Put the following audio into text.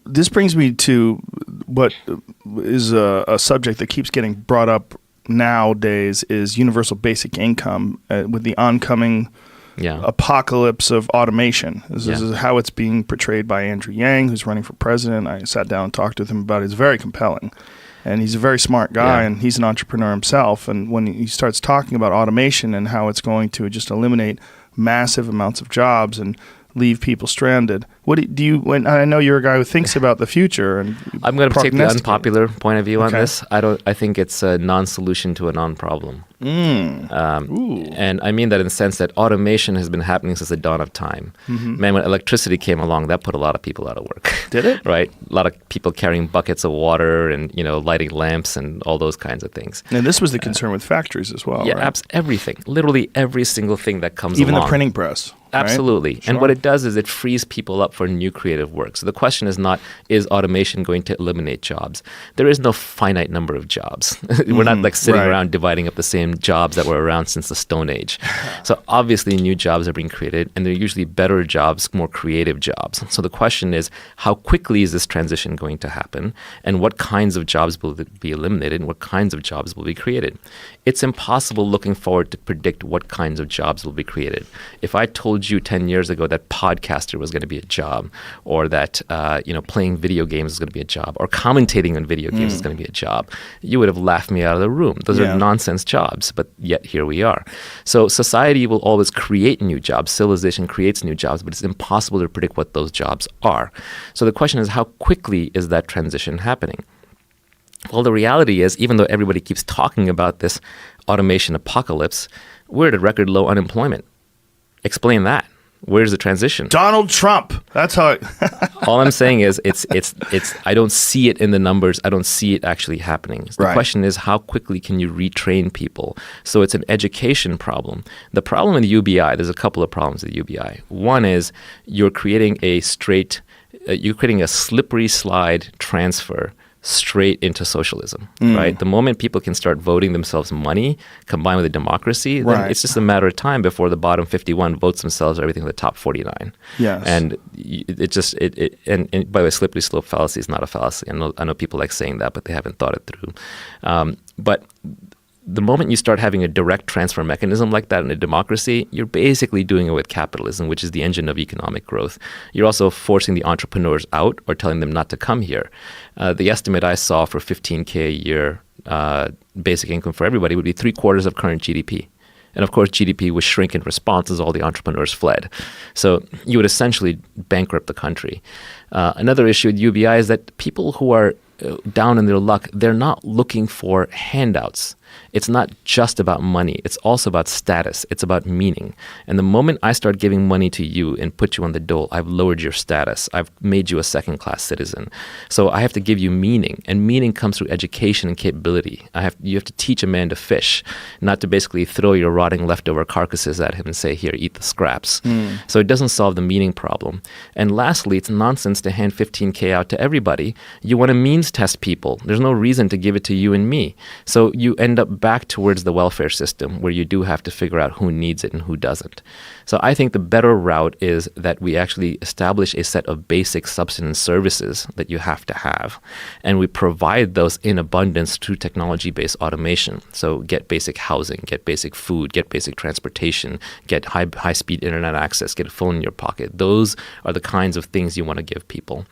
This brings me to what is a subject that keeps getting brought up nowadays is universal basic income with the oncoming apocalypse of automation. This is how it's being portrayed by Andrew Yang, who's running for president. I sat down and talked with him about it. It's very compelling. And he's a very smart guy, and he's an entrepreneur himself. And when he starts talking about automation and how it's going to just eliminate massive amounts of jobs and leave people stranded, what do you? When I know you're a guy who thinks about the future, and I'm going to take the unpopular point of view on this. I think it's a non-solution to a non-problem. And I mean that in the sense that automation has been happening since the dawn of time. Man, when electricity came along, that put a lot of people out of work. Did it? Right? A lot of people carrying buckets of water and lighting lamps and all those kinds of things. And this was the concern with factories as well. Yeah, right? Everything. Literally every single thing that comes Even along. the printing press. Absolutely. Right? Sure. And what it does is it frees people up for new creative work. So the question is not, is automation going to eliminate jobs? There is no finite number of jobs. We're not like sitting around dividing up the same jobs that were around since the Stone Age. So obviously new jobs are being created, and they're usually better jobs, more creative jobs. So the question is, how quickly is this transition going to happen? And what kinds of jobs will be eliminated, and what kinds of jobs will be created? It's impossible looking forward to predict what kinds of jobs will be created. If I told you 10 years ago that podcaster was going to be a job, or that playing video games is going to be a job, or commentating on video games is going to be a job, you would have laughed me out of the room. Those are nonsense jobs, but yet here we are. So society will always create new jobs. Civilization creates new jobs, but it's impossible to predict what those jobs are. So the question is, how quickly is that transition happening? Well, the reality is, even though everybody keeps talking about this automation apocalypse, we're at a record low unemployment. Explain that. Where's the transition? Donald Trump. That's how it All I'm saying is it's I don't see it in the numbers. I don't see it actually happening. So the question is, how quickly can you retrain people? So it's an education problem. The problem with UBI, there's a couple of problems with UBI. One is you're creating a slippery slide transfer straight into socialism, right? The moment people can start voting themselves money combined with a democracy, then it's just a matter of time before the bottom 51 votes themselves everything in the top 49. Yes. And and by the way, slippery slope fallacy is not a fallacy. I know people like saying that, but they haven't thought it through. But the moment you start having a direct transfer mechanism like that in a democracy, you're basically doing it with capitalism, which is the engine of economic growth. You're also forcing the entrepreneurs out or telling them not to come here. The estimate I saw for $15K a year basic income for everybody would be 3/4 of current GDP. And of course, GDP would shrink in response as all the entrepreneurs fled. So you would essentially bankrupt the country. Another issue with UBI is that people who are down in their luck, they're not looking for handouts. It's not just about money. It's also about status. It's about meaning. And the moment I start giving money to you and put you on the dole, I've lowered your status. I've made you a second-class citizen. So I have to give you meaning. And meaning comes through education and capability. You have to teach a man to fish, not to basically throw your rotting leftover carcasses at him and say, here, eat the scraps. So it doesn't solve the meaning problem. And lastly, it's nonsense to hand $15K out to everybody. You want to means test people. There's no reason to give it to you and me. So you end up back towards the welfare system where you do have to figure out who needs it and who doesn't. So I think the better route is that we actually establish a set of basic subsistence services that you have to have, and we provide those in abundance through technology-based automation. So get basic housing, get basic food, get basic transportation, get high-speed internet access, get a phone in your pocket. Those are the kinds of things you want to give people.